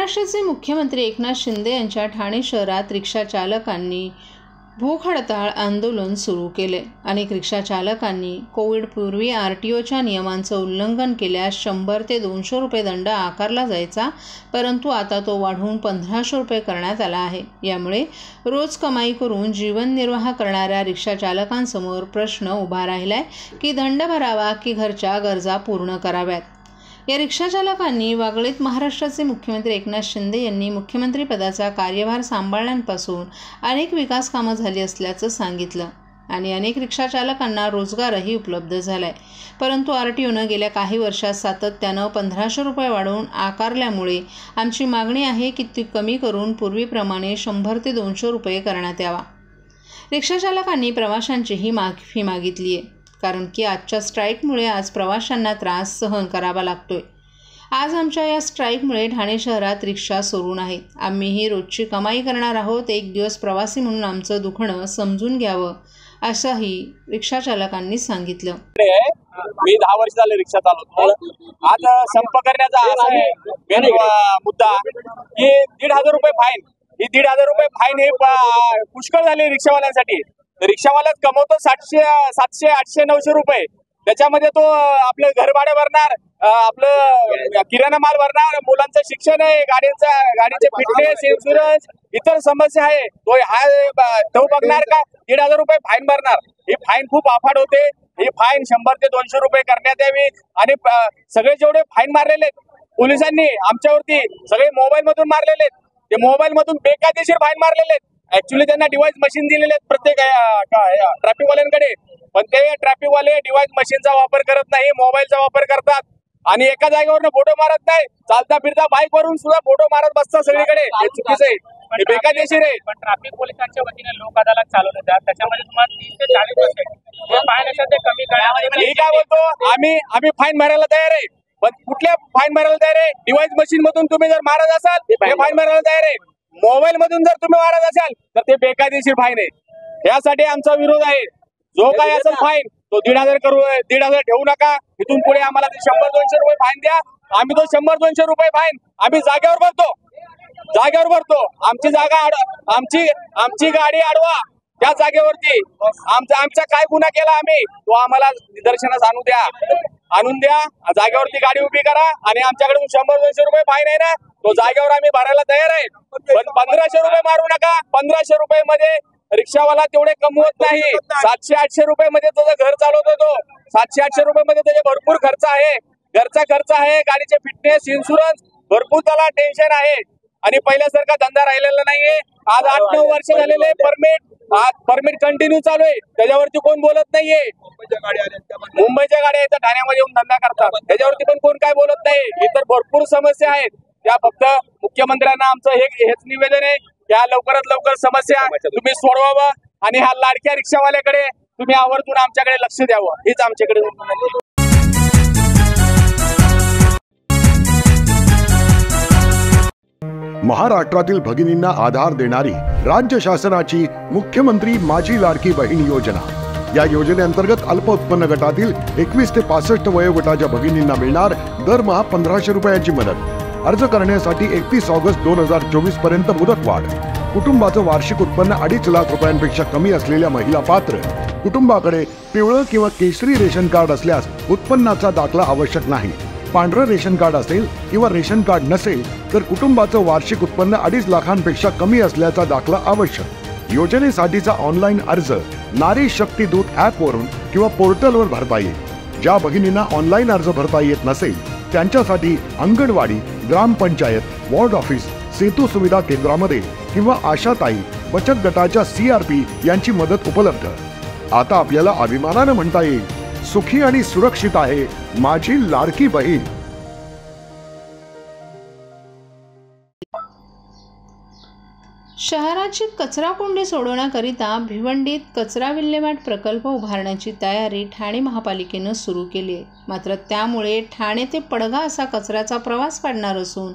महाराष्ट्राचे मुख्यमंत्री एकनाथ शिंदे यांच्या ठाणे शहरात रिक्षा चालकांनी भूक हडताळ आंदोलन सुरू केले। अनेक रिक्षा चालकांनी कोविडपूर्वी RTOच्या नियमांचं उल्लंघन केल्यास 100 ते 200 रुपये दंड आकारला जायचा, परंतु आता तो वाढवून 1500 रुपये करण्यात आला आहे। यामुळे रोज कमाई करून जीवननिर्वाह करणाऱ्या रिक्षा चालकांसमोर प्रश्न उभा राहिलाय की दंड भरावा की घरच्या गरजा पूर्ण कराव्यात। या रिक्षा चालकांनी वागळीत महाराष्ट्राचे मुख्यमंत्री एकनाथ शिंदे यांनी मुख्यमंत्रीपदाचा कार्यभार सांभाळल्यापासून अनेक विकास कामं झाली असल्याचं सांगितलं आणि अनेक रिक्षा चालकांना रोजगारही उपलब्ध झालाय। परंतु RTOनं गेल्या काही वर्षात सातत्यानं 1500 रुपये वाढवून आकारल्यामुळे आमची मागणी आहे की ती कमी करून पूर्वीप्रमाणे 100 ते 200 रुपये करण्यात यावा। रिक्षा चालकांनी प्रवाशांचीही माफी मागितली आहे, कारण की आजच्या स्ट्राईकमुळे आज प्रवाशांना त्रास सहन करावा लागतोय। आज आमच्या या स्ट्राईकमुळे ठाणे शहरात रिक्षा सुरू नाहीत। आम्हीही रोजची कमाई करणार आहोत। एक दिवस प्रवासी म्हणून आमचं दुखणं समजून घ्यावं, असंही रिक्षा चालकांनी सांगितलं। मी 10 वर्ष झाले रिक्षा चालवतो। आज संप करण्याचा असा आहे मुद्दा की 1,500 रुपये फाईन, ही 1,500 रुपये फाईन हे पुष्कळ झाले रिक्षावाल्यांसाठी। रिक्षावालाच कमवतो 700, 800, 900 रुपये। त्याच्यामध्ये तो आपलं घर भाडं भरणार, आपलं किराणा माल भरणार, मुलांचं शिक्षण आहे, गाडीचे फिटनेस, इन्शुरन्स, इतर समस्या आहे, तो बघणार का 1,500 रुपये फाईन भरणार। ही फाईन खूप अफाट होते। ही फाईन 100 ते 200 रुपये करण्यात यावी। आणि सगळे जेवढे फाईन मारलेले पोलिसांनी आमच्यावरती सगळे मोबाईल मधून मारलेले, ते मोबाईल मधून बेकायदेशीर फाईन मारलेले। ऍक्च्युअली त्यांना डिव्हाइस मशीन दिलेले आहेत प्रत्येक ट्रॅफिकवाल्यांकडे, पण ते ट्रॅफिकवाले डिव्हाइस मशीनचा वापर करत नाही, मोबाईलचा वापर करतात आणि एका जागेवरनं फोटो मारत नाही, चालता फिरता बाईक वरून सुद्धा फोटो मारत बसतात सगळीकडे। हे चुकीचं आहे, हे बेकायदेशीर आहे। पण ट्रॅफिक पोलिसांच्या वतीने लोक अदालत चालवले जातात, त्याच्यामध्ये तुम्हाला 30 ते 40% फाईन असेल ते कमी करण्यामध्ये मी काय बोलतो, आम्ही फाईन भरायला तयार आहे, पण कुठल्या फाईन भरायला तयार आहे? डिव्हाइस मशीन मधून तुम्ही जर मारत असाल ते फाईन भरायला तयार आहे। मोबाईल मधून जर तुम्ही मारत असाल तर ते बेकायदेशीर फाईन आहे। यासाठी आमचा विरोध आहे। जो काय असेल फाईन तो 1,500 करू, 1,500 ठेवू नका। इथून पुढे आम्हाला 100-200 रुपये फाईन द्या। आम्ही तो 100-200 रुपये फाईन आम्ही जागेवर भरतो। आमची जागा आमची गाडी अडवा, त्या जागेवरती आमचा काय गुन्हा केला आम्ही तो आम्हाला निदर्शनास आणून द्या। जागेवरती गाडी उभी करा आणि आमच्याकडून 100-200 रुपये फाईन आहे ना, तो जागेवर आम्ही भरायला तयार आहे। पण 1500 रुपये मारू नका। 1500 रुपये मध्ये रिक्षावाला तेवढे कमवत नाही। 700-800 रुपये मध्ये त्याचं घर चालवतो तो। 700-800 रुपये मध्ये त्याचे भरपूर खर्च आहे, घरचा खर्च आहे, गाडीचे फिटनेस, इन्शुरन्स, भरपूर त्याला टेन्शन आहे आणि पहिल्यासारखा धंदा राहिलेला नाहीये। आज 8-9 वर्ष झालेले परमिट कंटिन्यू चालू आहे, त्याच्यावरती कोण बोलत नाहीये। मुंबईच्या गाड्या येतात ठाण्यामध्ये येऊन धंदा करतात, त्याच्यावरती पण कोण काय बोलत नाही। इतर भरपूर समस्या आहेत, त्या फक्त मुख्यमंत्र्यांना आमचं हेच निवेदन आहे, या लवकरात लवकर समस्या तुम्ही सोडवावं आणि ह्या लाडक्या रिक्षावाल्याकडे तुम्ही आवर्जून आमच्याकडे लक्ष द्यावं, हीच आमच्याकडे विनंती आहे। महाराष्ट्रातील भगिनींना आधार देणारी राज्य शासनाची मुख्यमंत्री माझी लाडकी बहीण योजना। या योजनेअंतर्गत अल्प उत्पन्न गटातील 21 ते 65 वयोगटाच्या भगिनींना मिळणार दरमहा 1500 रुपयांची मदत। अर्ज करण्यासाठी 31 ऑगस्ट 2024 पर्यंत मुदतवाढ। कुटुंबाचं वार्षिक उत्पन्न 2.5 लाख रुपयांपेक्षा कमी असलेल्या महिला पात्र। कुटुंबाकडे पिवळं किंवा केशरी रेशन कार्ड असल्यास उत्पन्नाचा दाखला आवश्यक नाही। पांढरं रेशन कार्ड असेल किंवा रेशन कार्ड नसेल तर कुटुंबाचं वार्षिक उत्पन्न 2.5 लाखांपेक्षा कमी असल्याचा दाखला आवश्यक। योजनेसाठीचा ऑनलाईन अर्ज नारी शक्ती दूत ॲप वरून किंवा पोर्टलवर भरता येईल। ज्या भगिनींना ऑनलाईन अर्ज भरता येत नसेल त्यांच्यासाठी अंगणवाडी, ग्रामपंचायत, वॉर्ड ऑफिस, सेतू सुविधा केंद्रामध्ये किंवा आशाताई बचत गटाच्या CRP यांची मदत उपलब्ध। आता आपल्याला अभिमानाने म्हणता येईल, सुखी आणि सुरक्षित आहे माझी लाडकी बहीण। शहराची कचराकुंडी सोडवण्याकरिता भिवंडीत कचरा विल्हेवाट प्रकल्प उभारण्याची तयारी ठाणे महापालिकेनं सुरू केली आहे। मात्र त्यामुळे ठाणे ते पडगा असा कचऱ्याचा प्रवास पडणार असून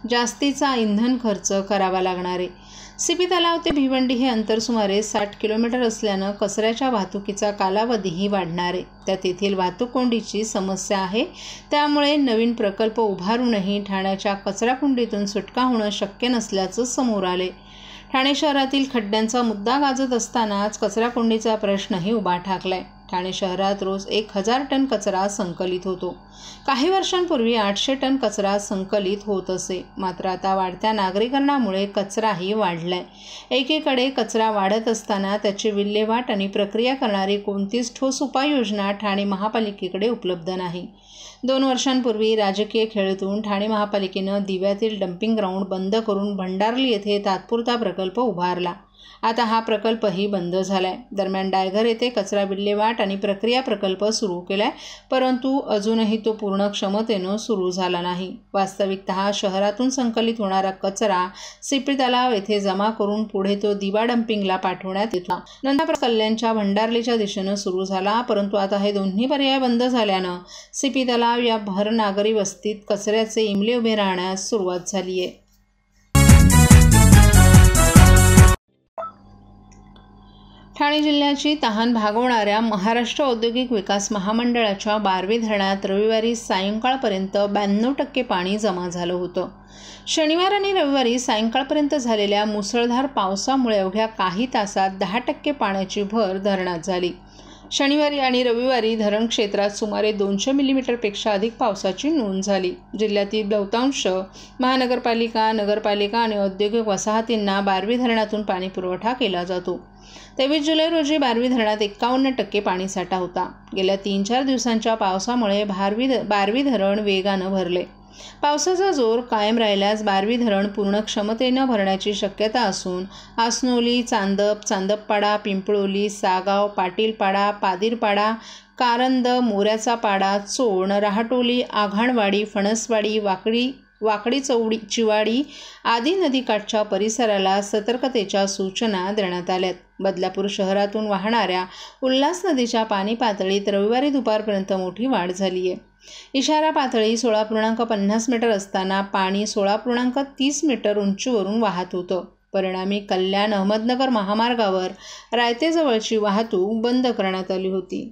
जास्तीचा इंधन खर्च करावा लागणार आहे। सीपी तलाव ते भिवंडी हे अंतर सुमारे 60 किलोमीटर असल्यानं कचऱ्याच्या वाहतुकीचा कालावधीही वाढणार आहे. त्यात येथील वाहतूक कोंडीची समस्या आहे. त्यामुळे नवीन प्रकल्प उभारूनही ठाण्याच्या कचराकुंडीतून सुटका होणं शक्य नसल्याचं समोर आले. ठाणे शहरातील खड्ड्यांचा मुद्दा गाजत असतानाच कचराकुंडीचा प्रश्नही उभा ठाकलाय. ठाणे शहरात रोज 1000 टन कचरा संकलित होतो. काही वर्षांपूर्वी 800 टन कचरा संकलित होत असे. मात्र आता वाढत्या नागरीकरणामुळे कचराही वाढलाय. एकीकडे कचरा वाढत असताना त्याची विल्हेवाट आणि प्रक्रिया करणारी कोणतीच ठोस उपाययोजना ठाणे महापालिकेकडे उपलब्ध नाही. 2 वर्षांपूर्वी राजकीय खेळीतून ठाणे महापालिकेनं दिव्यातील डम्पिंग ग्राउंड बंद करून भंडारली येथे तात्पुरता प्रकल्प उभारला. आता हा प्रकल्पही बंद झालाय. दरम्यान डायघर येथे कचरा विल्हेवाट आणि प्रक्रिया प्रकल्प सुरू केलाय, परंतु अजूनही तो पूर्ण क्षमतेनं सुरू झाला नाही. वास्तविकतः शहरातून संकलित होणारा कचरा सीपी तलाव येथे जमा करून पुढे तो दिवा डम्पिंगला पाठवण्यात येतो. नंतर कल्याणच्या भंडारलीच्या दिशेनं सुरू झाला, परंतु आता हे दोन्ही पर्याय बंद झाल्यानं सीपी तलाव या भरनागरी वस्तीत कचऱ्याचे इमले उभे राहण्यास सुरुवात झाली आहे. ठाणे जिल्ह्याची तहान भागवणाऱ्या महाराष्ट्र औद्योगिक विकास महामंडळाच्या बारवी धरणात रविवारी सायंकाळपर्यंत 92% पाणी जमा झालं होतं. शनिवार आणि रविवारी सायंकाळपर्यंत झालेल्या मुसळधार पावसामुळे अवघ्या काही तासात 10% पाण्याची भर धरणात झाली. शनिवारी आणि रविवारी धरण क्षेत्रात सुमारे 200 मिलीमीटरपेक्षा अधिक पावसाची नोंद झाली. जिल्ह्यातील बहुतांश महानगरपालिका, नगरपालिका आणि औद्योगिक वसाहतींना बारवी धरणातून पाणी पुरवठा केला जातो. 23 जुलै रोजी बारवी धरणात 51% पाणीसाठा होता. गेल्या 3-4 दिवसांच्या पावसामुळे बारवी धरण वेगानं भरले. पावसाचा जोर कायम राहिल्यास बारवी धरण पूर्ण क्षमतेनं भरण्याची शक्यता असून आसनोली, चांदप, चांदपपाडा, पिंपळोली, सागाव, पाटीलपाडा, पादिरपाडा, कारंद, मोऱ्याचा पाडा, चोण, राहटोली, आघाणवाडी, फणसवाडी, वाकडी चिवाडी आदी नदीकाठच्या परिसराला सतर्कतेच्या सूचना देण्यात आल्यात. बदलापूर शहरातून वाहणाऱ्या उल्हास नदीच्या पाणी पातळीत रविवारी दुपारपर्यंत मोठी वाढ झाली आहे. इशारा पातळी 16.50 मीटर असताना पाणी 16.30 मीटर उंचीवरून वाहत होतं. परिणामी कल्याण अहमदनगर महामार्गावर रायतेजवळची वाहतूक बंद करण्यात आली होती.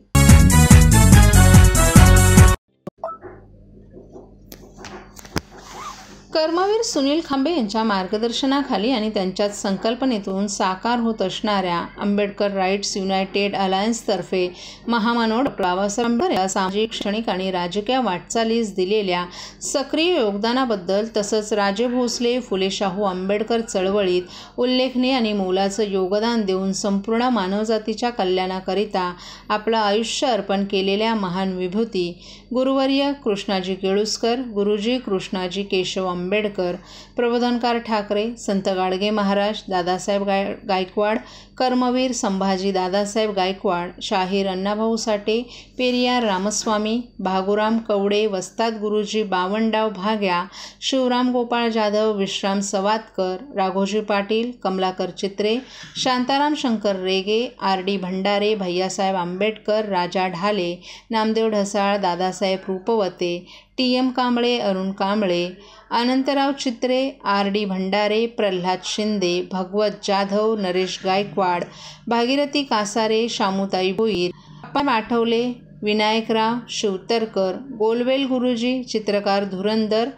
कर्मवीर सुनील खांबे यांच्या मार्गदर्शनाखाली आणि त्यांच्याच संकल्पनेतून साकार होत असणाऱ्या आंबेडकर राईट्स युनायटेड अलायन्सतर्फे महामानव डॉ. बाबासाहेब आंबेडकर या सामाजिक, शैक्षणिक आणि राजकीय वाटचालीस दिलेल्या सक्रिय योगदानाबद्दल तसंच राजे भोसले, फुले शाहू आंबेडकर चळवळीत उल्लेखनीय आणि मोलाचं योगदान देऊन संपूर्ण मानवजातीच्या कल्याणाकरिता आपलं आयुष्य अर्पण केलेल्या महान विभूती गुरुवर्य कृष्णाजी केळुस्कर, गुरुजी कृष्णाजी केशव आंबेडकर, प्रबोधनकार ठाकरे, संत गाडगे महाराज, दादासाहेब गायकवाड, कर्मवीर संभाजी दादासाहेब गायकवाड, शाहीर अण्णाभाऊ साठे, पेरियार रामस्वामी, भागुराम कवडे, वस्ताद गुरुजी बावनडाव भाग्या, शिवराम गोपाळ जाधव, विश्राम सवादकर, राघोजी पाटील, कमलाकर चित्रे, शांताराम शंकर रेगे, आर.डी. भंडारे, भैयासाहेब आंबेडकर, राजा ढाले, नामदेव ढसाळ, दादासाहेब रूपवते, टी.एम. कांबळे, अरुण कांबळे, अनंतराव चित्रे, आर.डी. भंडारे, प्रल्हाद शिंदे, भगवत जाधव, नरेश गायकवाड, भागीरथी कासारे, शामुताई भोईर, अप्पा आठवले, विनायकराव शिवतरकर, गोलवेल गुरुजी, चित्रकार धुरंदर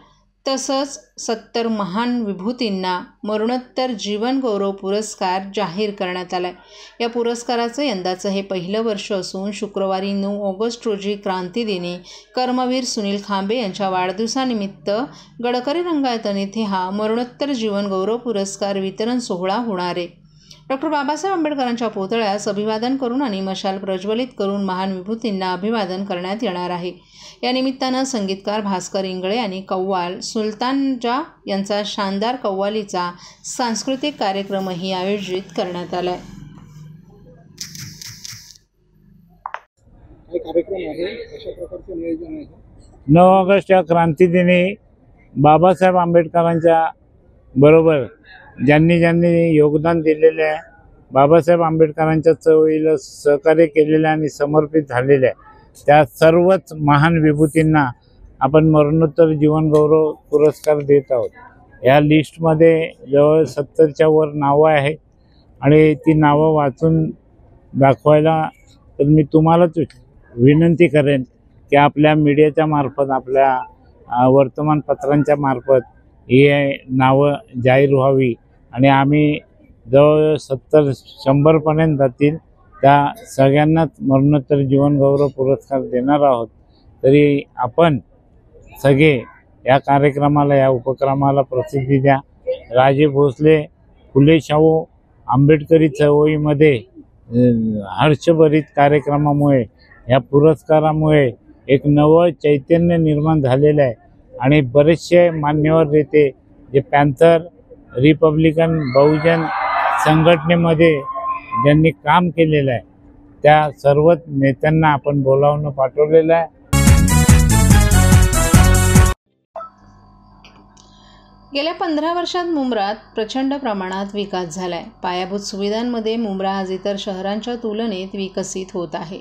तसंच 70 महान विभूतींना मरणोत्तर जीवन गौरव पुरस्कार जाहीर करण्यात आला. या पुरस्काराचं यंदाचं हे पहिलं वर्ष असून शुक्रवारी 9 ऑगस्ट रोजी क्रांतीदिनी कर्मवीर सुनील खांबे यांच्या वाढदिवसानिमित्त गडकरी रंगायतन येथे हा मरणोत्तर जीवन गौरव पुरस्कार वितरण सोहळा होणार आहे. डॉ. बाबासाहेब आंबेडकरांच्या पुतळ्यास अभिवादन करून आणि मशाल प्रज्वलित करून महान विभूतींना अभिवादन करण्यात येणार आहे. या निमित्तानं संगीतकार भास्कर इंगळे आणि कव्वाल सुलतानजा यांचा शानदार कव्वालीचा सांस्कृतिक कार्यक्रमही आयोजित करण्यात आला आहे. 9 ऑगस्ट या क्रांतीदिनी बाबासाहेब आंबेडकरांच्या बरोबर ज्यांनी योगदान दिलेले आहे, बाबासाहेब आंबेडकरांच्या चळवळीला सहकार्य केलेले आणि समर्पित झालेले आहे, त्या सर्वच महान विभूतींना आपण मरणोत्तर जीवन गौरव पुरस्कार देत आहोत. या लिस्टमध्ये जवळ 70च्या वर नावं आहेत आणि ती नावं वाचून दाखवायला तर मी तुम्हालाच विनंती करेन की आपल्या मीडियाच्या मार्फत, आपल्या वर्तमानपत्रांच्या मार्फत ही नावं जाहीर व्हावी आणि आम्ही जवळ 70-100पर्यंत जातील त्या सगळ्यांनाच मरणोत्तर जीवनगौरव पुरस्कार देणार आहोत। तरी आपण सगळे या कार्यक्रमाला, या उपक्रमाला प्रसिद्धी द्या। राजे भोसले फुले शाहू आंबेडकरी चळवळीमध्ये हर्षभरित कार्यक्रमामुळे, या पुरस्कारामुळे एक नवं चैतन्य निर्माण झालेलं आहे आणि बरेचसे मान्यवर नेते जे पॅन्थर, रिपब्लिकन, बहुजन संघटनेमध्ये ज्यांनी काम केलेलं आहे त्या सर्व नेत्यांना आपण बोलावून पाठवलेलं आहे। गेल्या 15 वर्षात मुंब्रात प्रचंड प्रमाणात विकास झालाय। पायाभूत सुविधांमध्ये मुंब्रा आज इतर शहरांच्या तुलनेत विकसित होत आहे।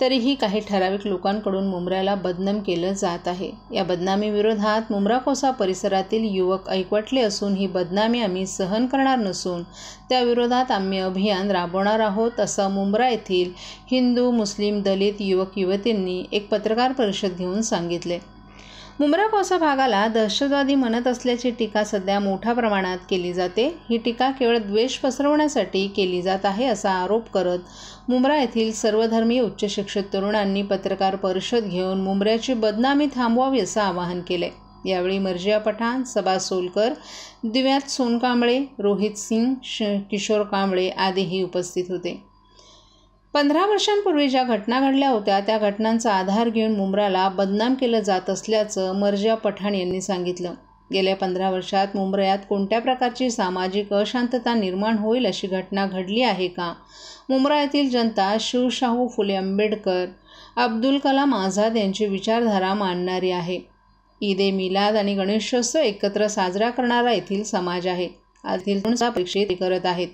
तरीही काही ठराविक लोकांकडून मुंब्र्याला बदनाम केलं जात आहे। या बदनामी विरोधात मुंब्रा कोसा परिसरातील युवक एकवटले असून ही बदनामी आम्ही सहन करणार नसून त्याविरोधात आम्ही अभियान राबवणार आहोत, असं मुंब्रा येथील हिंदू, मुस्लिम, दलित युवक युवतींनी एक पत्रकार परिषद घेऊन सांगितले। मुंब्रा कोसा भागाला दहशतवादी म्हणत असल्याची टीका सध्या मोठ्या प्रमाणात केली जाते। ही टीका केवळ द्वेष पसरवण्यासाठी केली जात आहे असा आरोप करत मुंब्रा येथील सर्वधर्मीय उच्च शिक्षित तरुणांनी पत्रकार परिषद घेऊन मुंब्र्याची बदनामी थांबवावी असं आवाहन केले। यावेळी मर्जिया पठाण, सबा सोलकर, दिव्यात सोनकांबळे, रोहित सिंग, किशोर कांबळे आदीही उपस्थित होते। 15 वर्षांपूर्वी ज्या घटना घडल्या होत्या त्या घटनांचा आधार घेऊन मुंब्राला बदनाम केलं जात असल्याचं मर्जिया पठाण यांनी सांगितलं। गेल्या 15 वर्षात मुंब्र्यात कोणत्या प्रकारची सामाजिक अशांतता निर्माण होईल अशी घटना घडली आहे का? मुंब्रा येथील जनता शिवशाहू फुले आंबेडकर, अब्दुल कलाम आझाद यांची विचारधारा मानणारी आहे। ईद ए मिलाद आणि गणेशोत्सव एकत्र साजरा करणारा येथील समाज आहे। येथील परीक्षेत करत आहेत,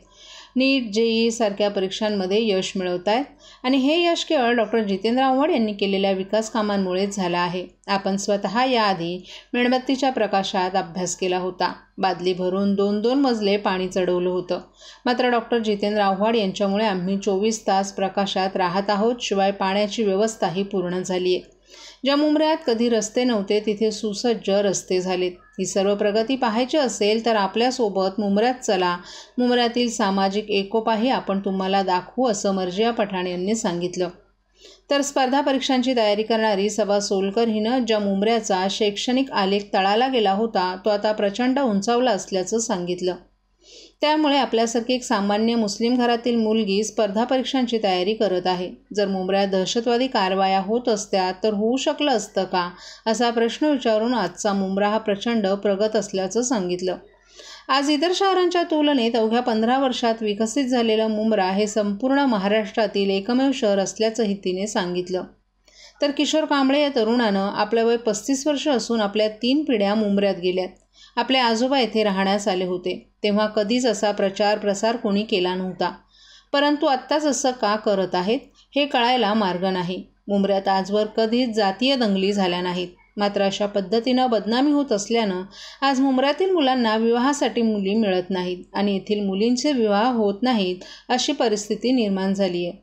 नीट, जेईई सारख्या परीक्षांमध्ये यश मिळवत आहेत आणि हे यश केवळ डॉक्टर जितेंद्र आव्हाड यांनी केलेल्या विकास कामांमुळेच झालं आहे। आपण स्वतः याआधी मेणबत्तीच्या प्रकाशात अभ्यास केला होता, बादली भरून 2-2 मजले पाणी चढवलं होतं। मात्र डॉक्टर जितेंद्र आव्हाड यांच्यामुळे आम्ही 24 तास प्रकाशात राहत आहोत, शिवाय पाण्याची व्यवस्थाही पूर्ण झाली आहे। ज्या मुंब्र्यात कधी रस्ते नव्हते तिथे सुसज्ज रस्ते झालेत। ही सर्व प्रगती पाहायची असेल तर आपल्यासोबत मुंब्र्यात चला, मुंब्र्यातील सामाजिक एकोपाही आपण तुम्हाला दाखवू, असं मर्जिया पठाण यांनी सांगितलं। तर स्पर्धा परीक्षांची तयारी करणारी सबा सोलकर हिनं ज्या मुंब्र्याचा शैक्षणिक आलेख तळाला गेला होता तो आता प्रचंड उंचावला असल्याचं सांगितलं। त्यामुळे आपल्यासारखी एक सामान्य मुस्लिम घरातील मुलगी स्पर्धा परीक्षांची तयारी करत आहे। जर मुंब्र्यात दहशतवादी कारवाया होत असत्या तर होऊ शकलं असतं का, असा प्रश्न विचारून आजचा मुंब्रा हा प्रचंड प्रगत असल्याचं सांगितलं। आज इतर शहरांच्या तुलनेत अवघ्या 15 वर्षात विकसित झालेलं मुंब्रा हे संपूर्ण महाराष्ट्रातील एकमेव शहर असल्याचंही तिने सांगितलं। तर किशोर कांबळे या तरुणानं आपलं वय 35 वर्ष असून आपल्या 3 पिढ्या मुंब्र्यात गेल्यात। आपले आजोबा येथे राहण्यास आले होते तेव्हा कधीच असा प्रचार प्रसार कोणी केला नव्हता, परंतु आत्ताच असं का करत आहेत हे कळायला मार्ग नाही। मुंब्र्यात आजवर कधीच जातीय दंगली झाल्या नाहीत, मात्र अशा पद्धतीनं बदनामी होत असल्यानं आज मुंब्र्यातील मुलांना विवाहासाठी मुली मिळत नाहीत आणि येथील मुलींचे विवाह होत नाहीत अशी परिस्थिती निर्माण झाली आहे।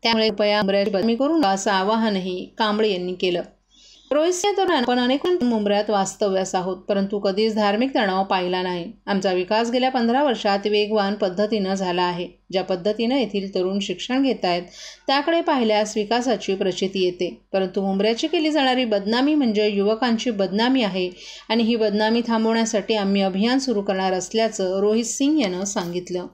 त्यामुळे कृपया मुंब्र्याची बदनामी करू नका असं आवाहनही कांबळे यांनी केलं। रोहित सिंह तरुण आपण अनेक मुंब्र्यात वास्तव्यास आहोत, परंतु कधीच धार्मिक तणाव पाहिला नाही। आमचा विकास गेल्या 15 वर्षात वेगवान पद्धतीनं झाला आहे। ज्या पद्धतीनं येथील तरुण शिक्षण घेत आहेत त्याकडे पाहिल्यास विकासाची प्रचिती येते, परंतु मुंब्र्याची केली जाणारी बदनामी म्हणजे युवकांची बदनामी आहे आणि ही बदनामी थांबवण्यासाठी आम्ही अभियान सुरू करणार असल्याचं रोहित सिंह यानं सांगितलं।